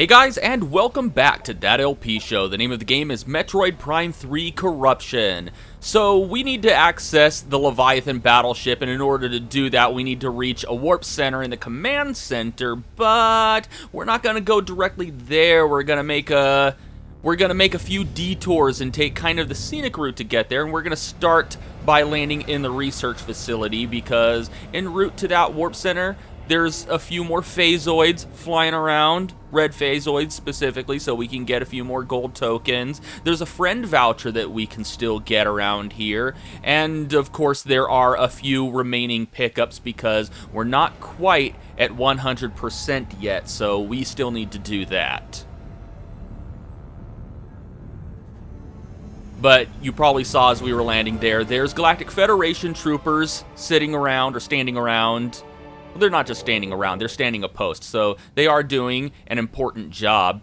Hey guys, and welcome back to That LP Show. The name of the game is Metroid Prime 3 Corruption. So we need to access the Leviathan battleship, and in order to do that, we need to reach a warp center in the command center, but we're not going to go directly there. We're going to make a few detours and take kind of the scenic route to get there, and we're going to start by landing in the research facility, because en route to that warp center, there's a few more phazoids flying around, red phazoids specifically, so we can get a few more gold tokens. There's a friend voucher that we can still get around here, and of course there are a few remaining pickups because we're not quite at 100% yet, so we still need to do that. But you probably saw as we were landing there's Galactic Federation troopers sitting around or standing around. Well, they're not just standing around, they're standing a post, so they are doing an important job.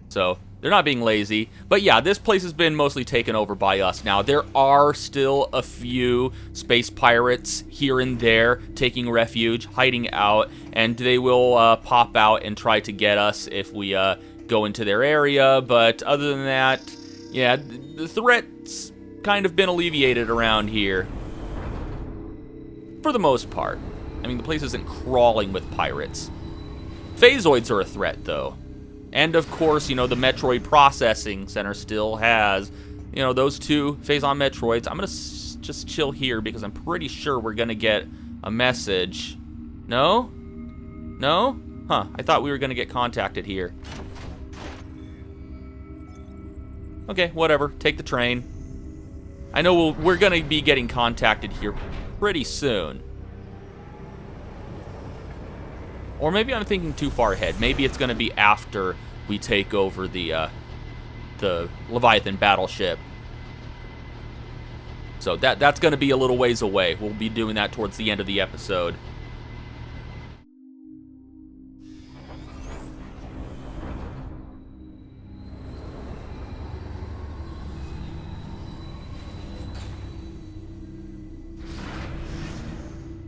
So they're not being lazy. But yeah, this place has been mostly taken over by us now. There are still a few space pirates here and there taking refuge, hiding out, and they will pop out and try to get us if we go into their area. But other than that, yeah, the threat's kind of been alleviated around here. For the most part. I mean, the place isn't crawling with pirates. Phazoids are a threat, though. And, of course, you know, the Metroid Processing Center still has, you know, those two Phazon Metroids. I'm going to just chill here because I'm pretty sure we're going to get a message. No? No? Huh, I thought we were going to get contacted here. Okay, whatever. Take the train. I know we're going to be getting contacted here pretty soon. Or maybe I'm thinking too far ahead. Maybe it's going to be after we take over the Leviathan battleship. So that's going to be a little ways away. We'll be doing that towards the end of the episode.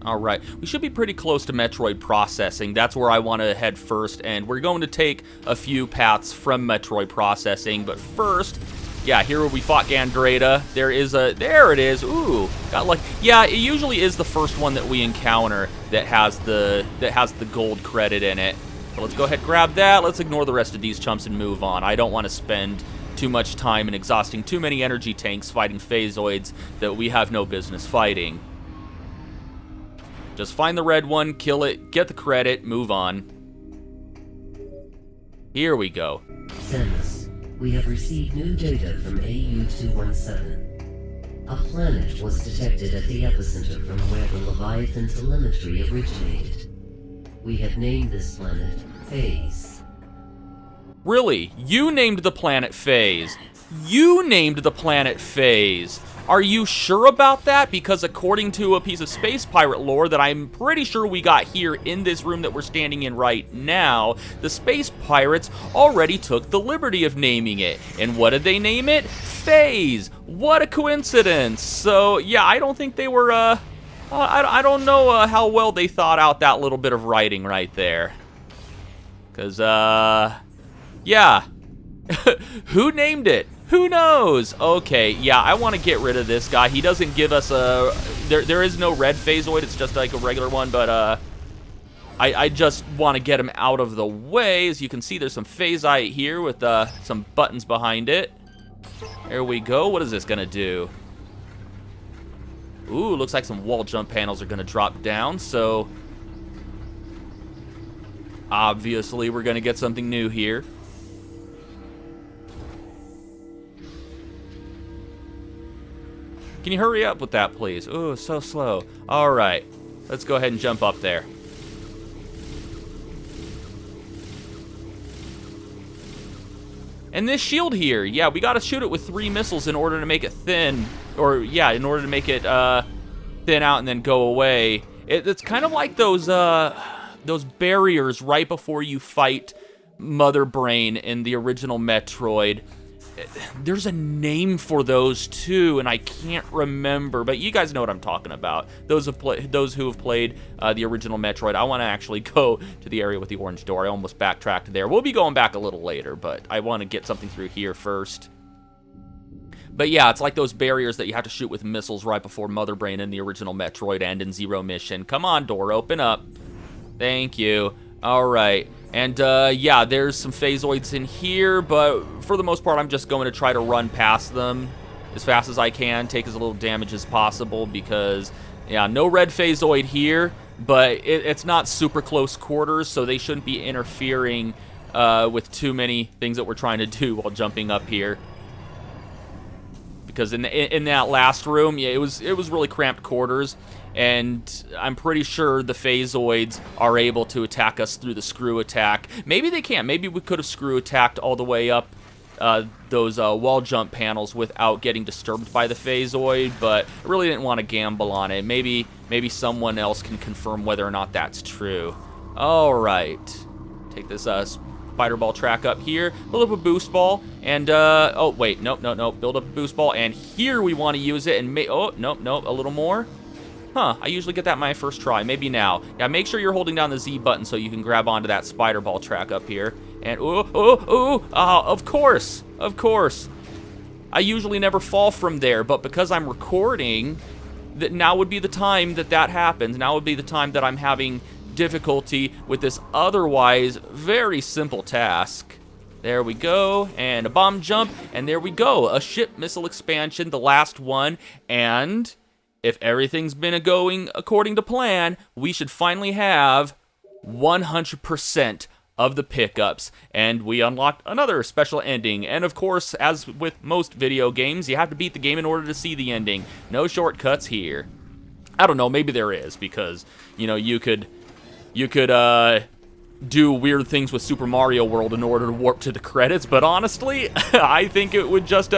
Alright, we should be pretty close to Metroid Processing. That's where I want to head first, and we're going to take a few paths from Metroid Processing, but first, yeah, here we fought Gandreda. There it is. Ooh, got lucky. Yeah, it usually is the first one that we encounter that has the gold credit in it. So let's go ahead and grab that. Let's ignore the rest of these chumps and move on. I don't want to spend too much time and exhausting too many energy tanks fighting phazoids that we have no business fighting. Just find the red one, kill it, get the credit, move on. Here we go. Samus, we have received new data from AU-217. A planet was detected at the epicenter from where the Leviathan telemetry originated. We have named this planet Phaaze. Really? You named the planet Phaaze? You named the planet Phaaze? Are you sure about that? Because according to a piece of space pirate lore that I'm pretty sure we got here in this room that we're standing in right now, the space pirates already took the liberty of naming it. And what did they name it? Phaaze. What a coincidence. So, yeah, I don't think they were, I don't know how well they thought out that little bit of writing right there. Because, yeah. Who named it? Who knows? Okay, yeah, I want to get rid of this guy. He doesn't give us a... There is no red phazoid. It's just like a regular one, but I just want to get him out of the way. As you can see, there's some phasite here with some buttons behind it. There we go. What is this going to do? Ooh, looks like some wall jump panels are going to drop down, so... Obviously, we're going to get something new here. Can you hurry up with that, please? Ooh, so slow. All right, let's go ahead and jump up there. And this shield here, yeah, we got to shoot it with 3 missiles in order to make it thin. Or, yeah, in order to make it thin out and then go away. It's kind of like those barriers right before you fight Mother Brain in the original Metroid. there's a name for those too, and I can't remember, but you guys know what I'm talking about. Those who have played the original Metroid. I want to actually go to the area with the orange door. I almost backtracked there. We'll be going back a little later, but I want to get something through here first. But yeah, it's like those barriers that you have to shoot with missiles right before Mother Brain in the original Metroid and in Zero Mission. Come on, door, open up. Thank you. All right. And yeah, there's some phazoids in here, but for the most part, I'm just going to try to run past them as fast as I can, take as little damage as possible, because, yeah, no red phazoid here, but it's not super close quarters, so they shouldn't be interfering with too many things that we're trying to do while jumping up here. Because in that last room, yeah, it was really cramped quarters, and I'm pretty sure the phazoids are able to attack us through the screw attack. Maybe they can't. Maybe we could have screw attacked all the way up those wall jump panels without getting disturbed by the phazoid, but I really didn't want to gamble on it. Maybe someone else can confirm whether or not that's true. All right, take this spider ball track up here, build up a boost ball, and oh wait, nope, build up a boost ball, and here we want to use it, and oh, nope, a little more. Huh, I usually get that my first try, maybe now. Yeah, make sure you're holding down the Z button so you can grab onto that spider ball track up here. And of course. I usually never fall from there, but because I'm recording, that now would be the time that happens. Now would be the time that I'm having difficulty with this otherwise very simple task. There we go, and a bomb jump, and there we go. A ship missile expansion, the last one, and if everything's been going according to plan, we should finally have 100% of the pickups, and we unlocked another special ending. And of course, as with most video games, you have to beat the game in order to see the ending. No shortcuts here. I don't know, maybe there is, because, you know, you could do weird things with Super Mario World in order to warp to the credits, but honestly, I think it would just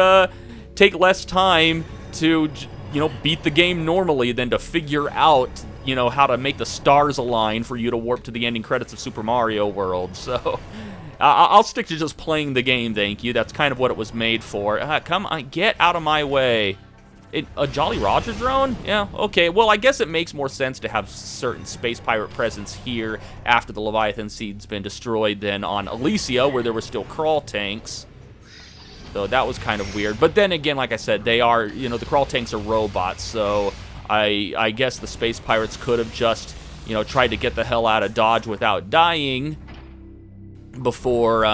take less time to, you know, beat the game normally than to figure out, you know, how to make the stars align for you to warp to the ending credits of Super Mario World. So I'll stick to just playing the game, thank you. That's kind of what it was made for. Come on, get out of my way. A Jolly Roger drone? Yeah, okay. Well, I guess it makes more sense to have certain space pirate presence here after the Leviathan seed's been destroyed than on Elysia, where there were still crawl tanks. So that was kind of weird. But then again, like I said, they are, you know, the crawl tanks are robots, so I guess the space pirates could have just, you know, tried to get the hell out of Dodge without dying before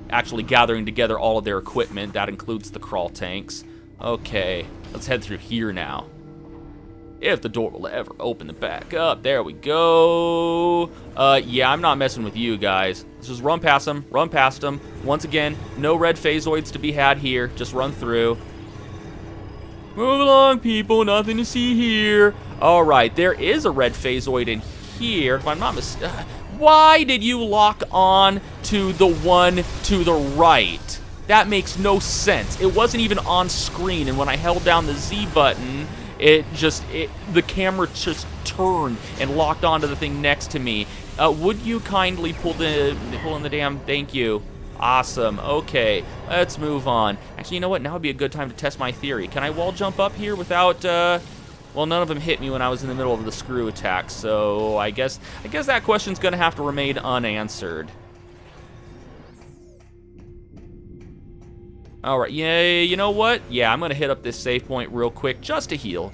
actually gathering together all of their equipment. That includes the crawl tanks. Okay, let's head through here now. If the door will ever open it back up. There we go. Yeah, I'm not messing with you guys. Let's just run past them, Once again, no red phazoids to be had here. Just run through. Move along, people. Nothing to see here. All right, there is a red phazoid in here. If I'm not mistaken. Why did you lock on to the one to the right? That makes no sense. It wasn't even on screen, and when I held down the Z button, the camera just turned and locked onto the thing next to me. Would you kindly pull in the damn, thank you. Awesome, okay, let's move on. Actually, you know what, now would be a good time to test my theory. Can I wall jump up here without, well, none of them hit me when I was in the middle of the screw attack, so I guess that question's gonna have to remain unanswered. Alright, yeah, you know what? Yeah, I'm gonna hit up this save point real quick, just to heal.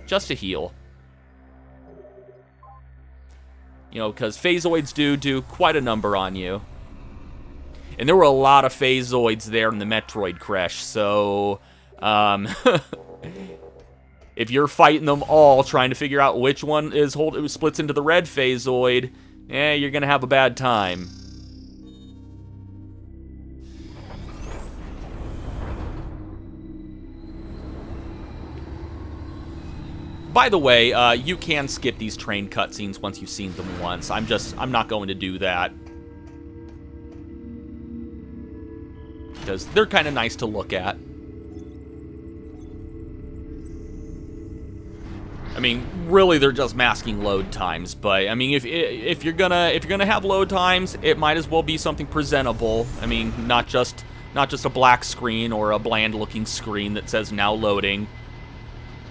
You know, because phazoids do quite a number on you. And there were a lot of phazoids there in the Metroid crash, so if you're fighting them all, trying to figure out which one splits into the red phazoid, you're gonna have a bad time. By the way, you can skip these train cutscenes once you've seen them once. I'm not going to do that. Because they're kind of nice to look at. I mean, really, they're just masking load times, but I mean, if you're gonna have load times, it might as well be something presentable. I mean, not just not just a black screen or a bland-looking screen that says now loading.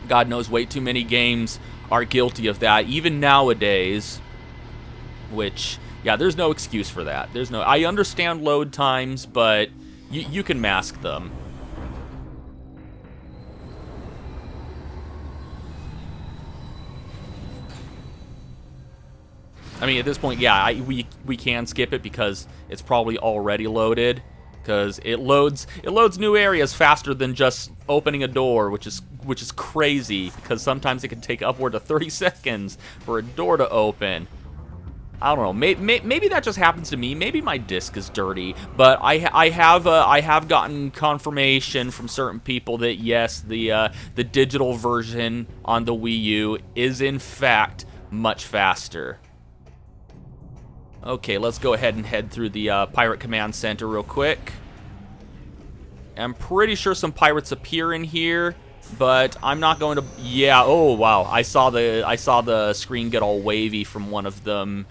God knows way too many games are guilty of that, even nowadays, which, yeah, there's no excuse for that. I understand load times, but you can mask them. I mean, at this point, yeah, we can skip it because it's probably already loaded, because it loads new areas faster than just opening a door, which is crazy, because sometimes it can take upward to 30 seconds for a door to open. I don't know. Maybe that just happens to me. Maybe my disc is dirty, but I have gotten confirmation from certain people that yes, the digital version on the Wii U is in fact much faster. Okay, let's go ahead and head through the Pirate Command Center real quick. I'm pretty sure some pirates appear in here, but I'm not going to... Yeah, oh, wow. I saw the screen get all wavy from one of them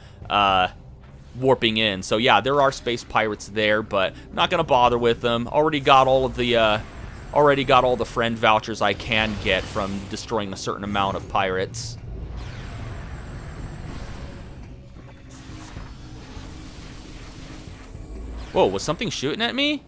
warping in. So, yeah, there are space pirates there, but I'm not going to bother with them. Already got all the friend vouchers I can get from destroying a certain amount of pirates. Whoa, was something shooting at me?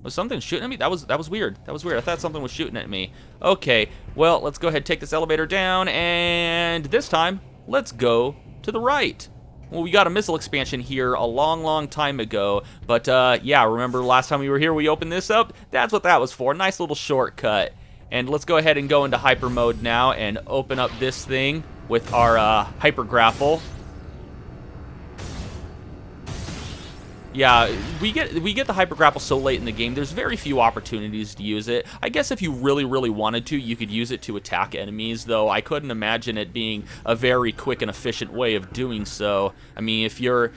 Was something shooting at me? That was weird. That was weird. I thought something was shooting at me. Okay, well, let's go ahead and take this elevator down, and this time, let's go to the right. Well, we got a missile expansion here a long time ago, but yeah, remember last time we were here, we opened this up? That's what that was for. Nice little shortcut. And let's go ahead and go into hyper mode now and open up this thing with our hyper grapple. Yeah, we get the hyper grapple so late in the game, there's very few opportunities to use it. I guess if you really wanted to, you could use it to attack enemies, though I couldn't imagine it being a very quick and efficient way of doing so. I mean, if you're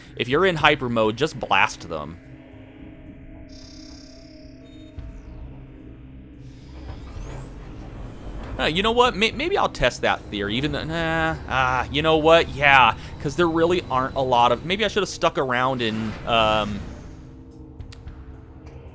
in hyper mode, just blast them. You know what? Maybe I'll test that theory. Even though, you know what? Yeah, because there really aren't a lot of... Maybe I should have stuck around and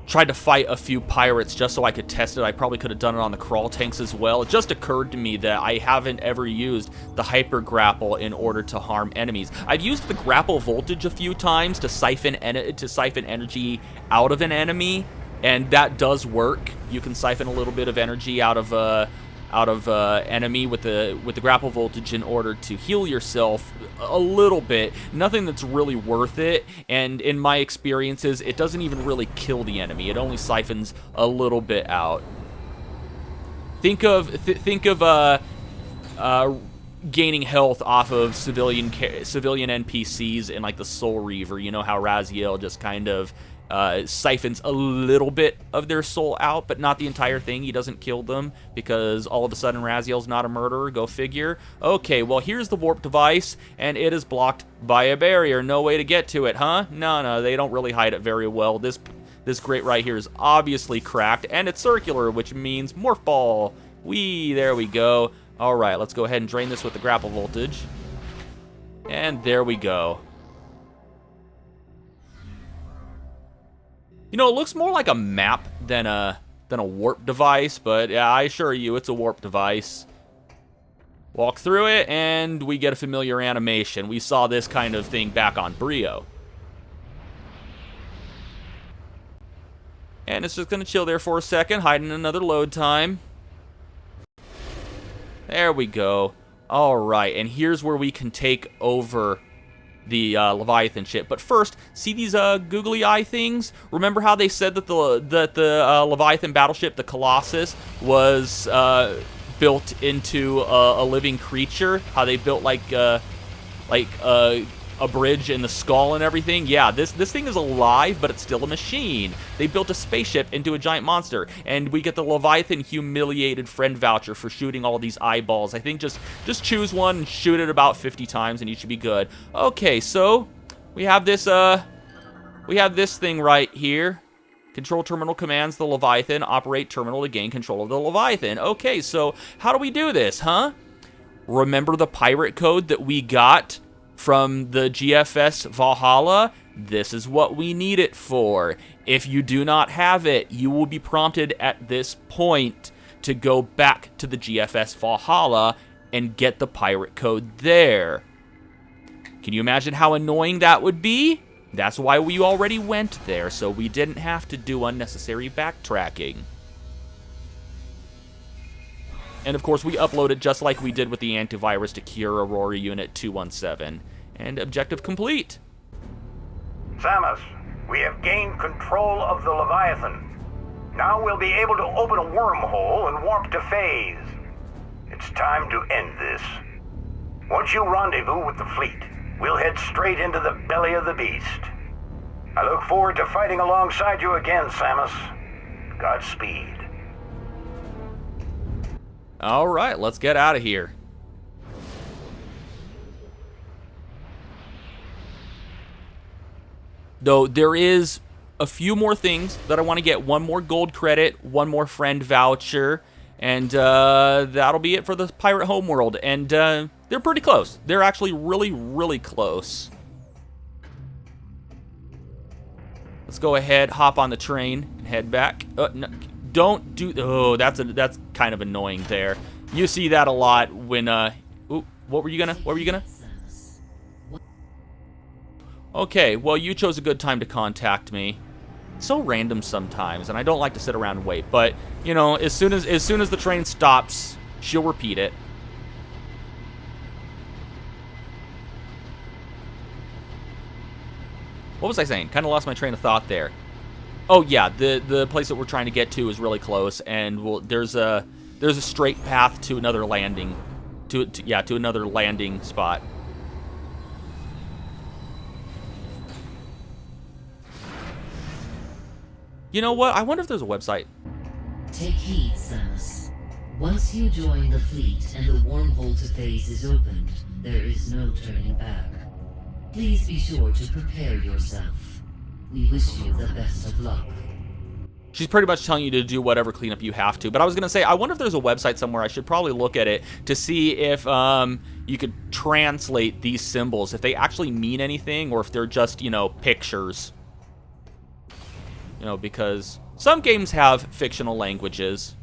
tried to fight a few pirates just so I could test it. I probably could have done it on the crawl tanks as well. It just occurred to me that I haven't ever used the hyper grapple in order to harm enemies. I've used the grapple voltage a few times to siphon energy out of an enemy, and that does work. You can siphon a little bit of energy out of enemy with the grapple voltage in order to heal yourself a little bit. Nothing that's really worth it, and in my experiences, it doesn't even really kill the enemy. It only siphons a little bit out. Think of gaining health off of civilian NPCs in like the Soul Reaver. You know how Raziel just kind of siphons a little bit of their soul out, but not the entire thing. He doesn't kill them because all of a sudden Raziel's not a murderer. Go figure. Okay, well, here's the warp device, and it is blocked by a barrier. No way to get to it, huh? No, they don't really hide it very well. This grate right here is obviously cracked, and it's circular, which means morph ball. There we go. All right, let's go ahead and drain this with the grapple voltage. And there we go. You know, it looks more like a map than a warp device, but yeah, I assure you, it's a warp device. Walk through it, and we get a familiar animation. We saw this kind of thing back on Brio. And it's just going to chill there for a second, hiding another load time. There we go. All right, and here's where we can take over the Leviathan ship. But first, see these googly eye things? Remember how they said that the Leviathan battleship, the Colossus, was built into a living creature? How they built like a bridge in the skull and everything? Yeah, this thing is alive, but it's still a machine. They built a spaceship into a giant monster, and we get the Leviathan humiliated friend voucher for shooting all these eyeballs. I think just choose one and shoot it about 50 times, and you should be good. Okay, so we have this thing right here. Control terminal commands the Leviathan. Operate terminal to gain control of the Leviathan. Okay, so how do we do this, huh? Remember the pirate code that we got from the GFS Valhalla? This is what we need it for. If you do not have it, you will be prompted at this point to go back to the GFS Valhalla and get the pirate code there. Can you imagine how annoying that would be? That's why we already went there, so we didn't have to do unnecessary backtracking. And of course, we uploaded just like we did with the antivirus to cure Aurora Unit 217. And objective complete. Samus, we have gained control of the Leviathan. Now we'll be able to open a wormhole and warp to Phaaze. It's time to end this. Once you rendezvous with the fleet, we'll head straight into the belly of the beast. I look forward to fighting alongside you again, Samus. Godspeed. All right, let's get out of here. Though there is a few more things that I want to get. One more gold credit, one more friend voucher, and that'll be it for the pirate homeworld. And they're pretty close. They're actually really, really close. Let's go ahead, hop on the train, and head back. No, don't do. Oh, that's kind of annoying there. You see that a lot when. Ooh, what were you gonna? Okay, well, you chose a good time to contact me. It's so random sometimes, and I don't like to sit around and wait. But you know, as soon as the train stops, she'll repeat it. What was I saying? Kind of lost my train of thought there. Oh yeah, the place that we're trying to get to is really close, and there's a straight path to another landing, to another landing spot. You know what? I wonder if there's a website. Take heed, Samus. Once you join the fleet and the wormhole to Phaaze is opened, there is no turning back. Please be sure to prepare yourself. We wish you the best of luck. She's pretty much telling you to do whatever cleanup you have to. But I was going to say, I wonder if there's a website somewhere. I should probably look at it to see if you could translate these symbols, if they actually mean anything, or if they're just, you know, pictures. You know, because some games have fictional languages.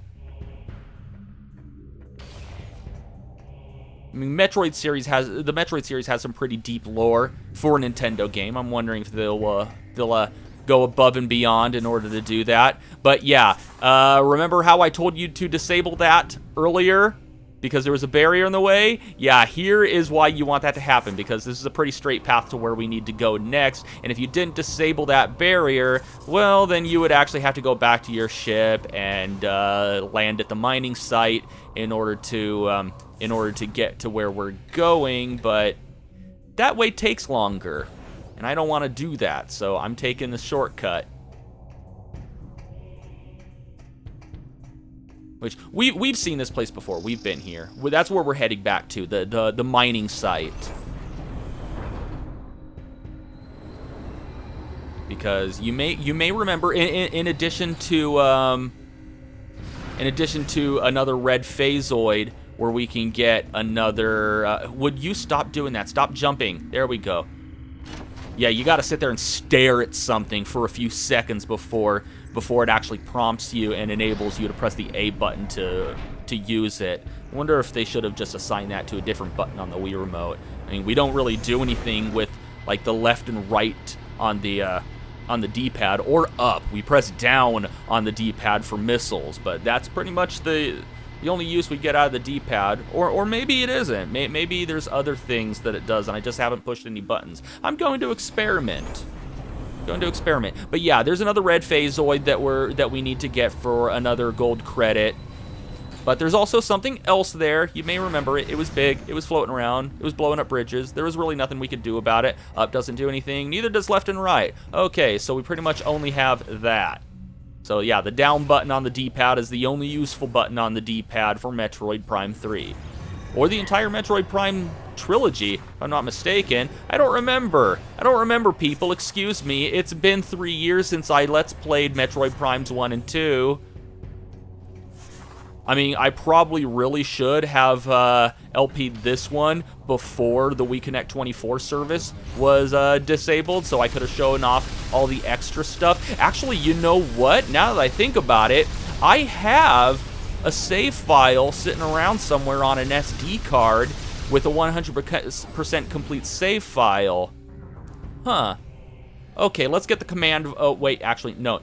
I mean, the Metroid series has some pretty deep lore for a Nintendo game. I'm wondering if they'll go above and beyond in order to do that. But yeah, remember how I told you to disable that earlier because there was a barrier in the way? Yeah, here is why you want that to happen, because this is a pretty straight path to where we need to go next. And if you didn't disable that barrier, well, then you would actually have to go back to your ship and land at the mining site in order to get to where we're going. But that way takes longer, and I don't want to do that, so I'm taking the shortcut. Which, we've seen this place before. We've been here. That's where we're heading back to, the mining site. Because you may remember, in addition to another red phasoid, where we can get another... would you stop doing that? Stop jumping. There we go. Yeah, you gotta sit there and stare at something for a few seconds before it actually prompts you and enables you to press the A button to use it. I wonder if they should have just assigned that to a different button on the Wii Remote. I mean, we don't really do anything with like the left and right on the D-pad, or up. We press down on the D-pad for missiles, but that's pretty much the only use we get out of the D-pad, or maybe it isn't. Maybe there's other things that it does, and I just haven't pushed any buttons. I'm going to experiment. But yeah, there's another red phasoid that we need to get for another gold credit. But there's also something else there. You may remember it. It was big. It was floating around. It was blowing up bridges. There was really nothing we could do about it. Up doesn't do anything. Neither does left and right. Okay, so we pretty much only have that. So yeah, the down button on the D-pad is the only useful button on the D-pad for Metroid Prime 3. Or the entire Metroid Prime trilogy, if I'm not mistaken. I don't remember, people. Excuse me. It's been 3 years since I Let's Played Metroid Primes 1 and 2. I mean, I probably really should have LP'd this one before the WeConnect 24 service was disabled, so I could have shown off all the extra stuff. Actually, you know what? Now that I think about it, I have a save file sitting around somewhere on an SD card with a 100% complete save file. Huh. Okay, let's get the command. Oh, wait, actually, no.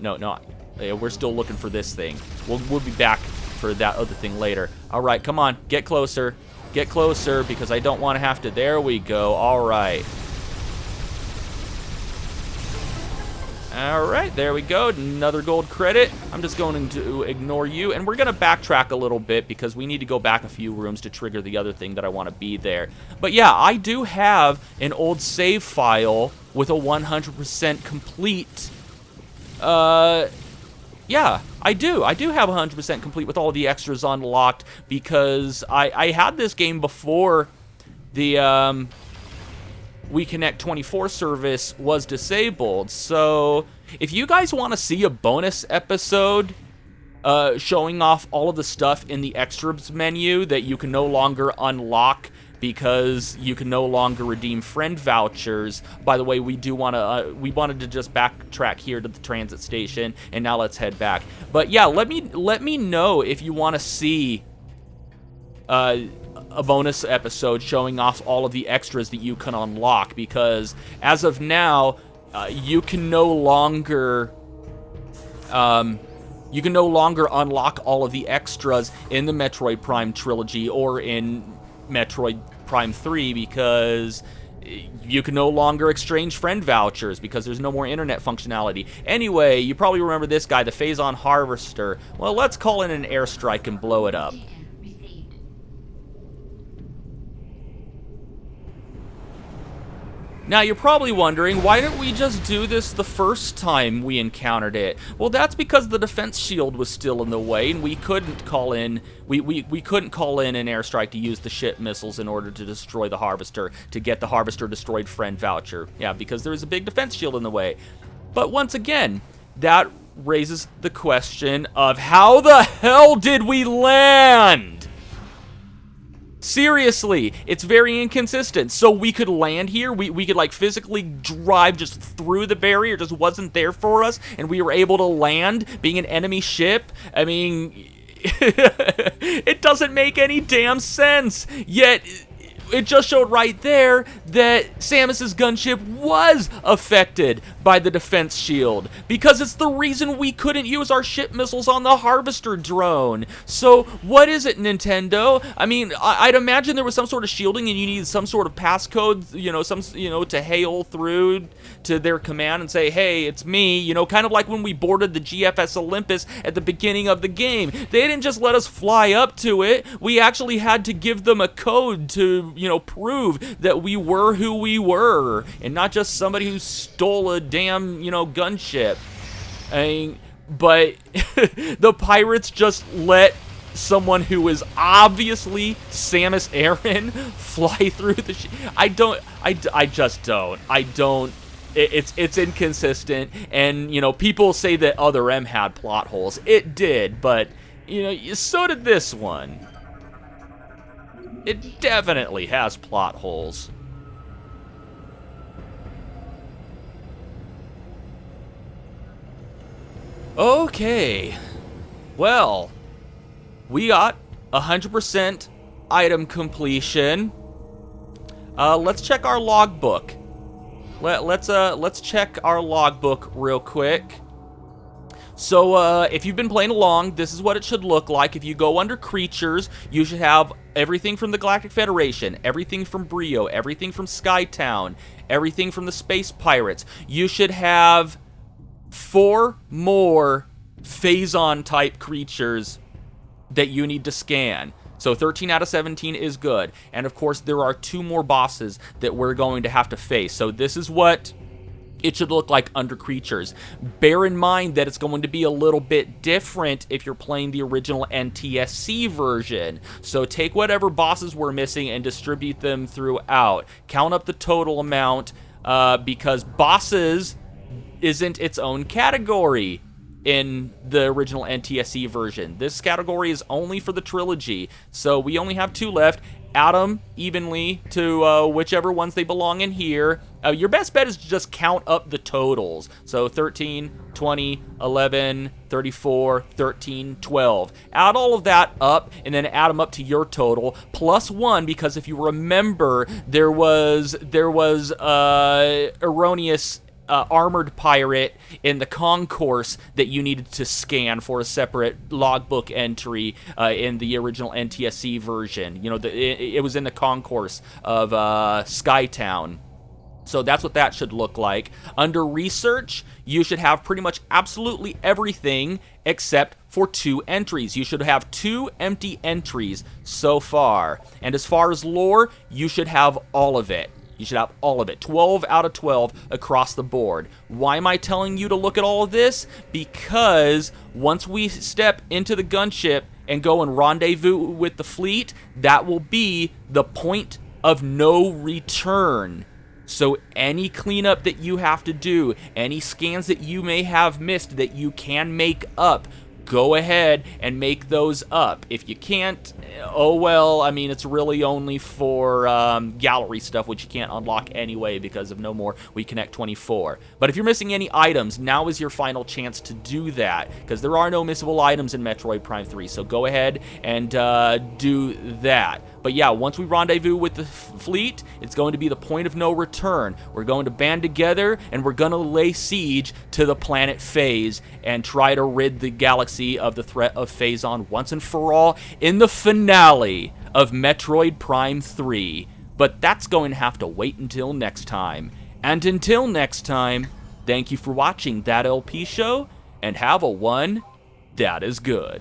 We're still looking for this thing. We'll be back for that other thing later. All right, come on, get closer. Get closer, because I don't want to have to. There we go. All right. All right, there we go. Another gold credit. I'm just going to ignore you, and we're going to backtrack a little bit because we need to go back a few rooms to trigger the other thing that I want to be there. But yeah, I do have an old save file with a 100% complete. Yeah, I do. I do have 100% complete with all the extras unlocked because I had this game before the WeConnect 24 service was disabled. So if you guys want to see a bonus episode showing off all of the stuff in the extras menu that you can no longer unlock because you can no longer redeem friend vouchers. By the way, we wanted to just backtrack here to the transit station, and now let's head back. But yeah, let me know if you want to see a bonus episode showing off all of the extras that you can unlock, because as of now, you can no longer unlock all of the extras in the Metroid Prime trilogy or in Metroid Prime 3 because you can no longer exchange friend vouchers because there's no more internet functionality. Anyway, you probably remember this guy, the Phaaze Harvester. Well, let's call in an airstrike and blow it up. Now, you're probably wondering, why didn't we just do this the first time we encountered it? Well, that's because the defense shield was still in the way, and we couldn't call in we couldn't call in an airstrike to use the ship missiles in order to destroy the Harvester, to get the Harvester destroyed friend voucher. Yeah, because there was a big defense shield in the way. But once again, that raises the question of how the hell did we land? Seriously, it's very inconsistent. So we could land here, we could like physically drive just through the barrier, just wasn't there for us, and we were able to land being an enemy ship. I mean, it doesn't make any damn sense. Yet it just showed right there that Samus's gunship was affected by the defense shield, because it's the reason we couldn't use our ship missiles on the Harvester drone. So what is it, Nintendo? I mean, I'd imagine there was some sort of shielding and you needed some sort of passcode, to hail through to their command and say, hey, it's me, kind of like when we boarded the GFS Olympus at the beginning of the game. They didn't just let us fly up to it. We actually had to give them a code to, prove that we were who we were and not just somebody who stole a damn, gunship. But the pirates just let someone who is obviously Samus Aran fly through the It's inconsistent, and, people say that Other M had plot holes. It did, but, so did this one. It definitely has plot holes. Okay. Well, we got 100% item completion. Let's check our logbook. Let's check our logbook real quick. So, if you've been playing along, this is what it should look like. If you go under creatures, you should have everything from the Galactic Federation, everything from Brio, everything from Skytown, everything from the Space Pirates. You should have 4 more Phaaze-type creatures that you need to scan. So 13 out of 17 is good. And of course, there are 2 more bosses that we're going to have to face. So this is what it should look like under creatures. Bear in mind that it's going to be a little bit different if you're playing the original NTSC version. So take whatever bosses we're missing and distribute them throughout. Count up the total amount, because bosses isn't its own category. in the original NTSC version. This category is only for the trilogy, so we only have 2 left. Add them evenly to whichever ones they belong in here. Your best bet is to just count up the totals. So 13, 20, 11, 34, 13, 12. Add all of that up and then add them up to your total plus 1, because if you remember, there was erroneous armored pirate in the concourse that you needed to scan for a separate logbook entry in the original NTSC version. You know, it was in the concourse of Skytown. So that's what that should look like. Under research, you should have pretty much absolutely everything except for 2 entries. You should have 2 empty entries so far. And as far as lore, you should have all of it. You should have all of it. 12 out of 12 across the board. Why am I telling you to look at all of this? Because once we step into the gunship and go and rendezvous with the fleet, that will be the point of no return. So any cleanup that you have to do, any scans that you may have missed that you can make up, go ahead and make those up. If you can't, oh well, I mean, it's really only for gallery stuff, which you can't unlock anyway because of No More We Connect 24. But if you're missing any items, now is your final chance to do that, because there are no missable items in Metroid Prime 3, so go ahead and do that. But yeah, once we rendezvous with the fleet, it's going to be the point of no return. We're going to band together, and we're going to lay siege to the planet Phaaze and try to rid the galaxy of the threat of Phazon once and for all in the finale of Metroid Prime 3. But that's going to have to wait until next time. And until next time, thank you for watching That LP Show, and have a one that is good.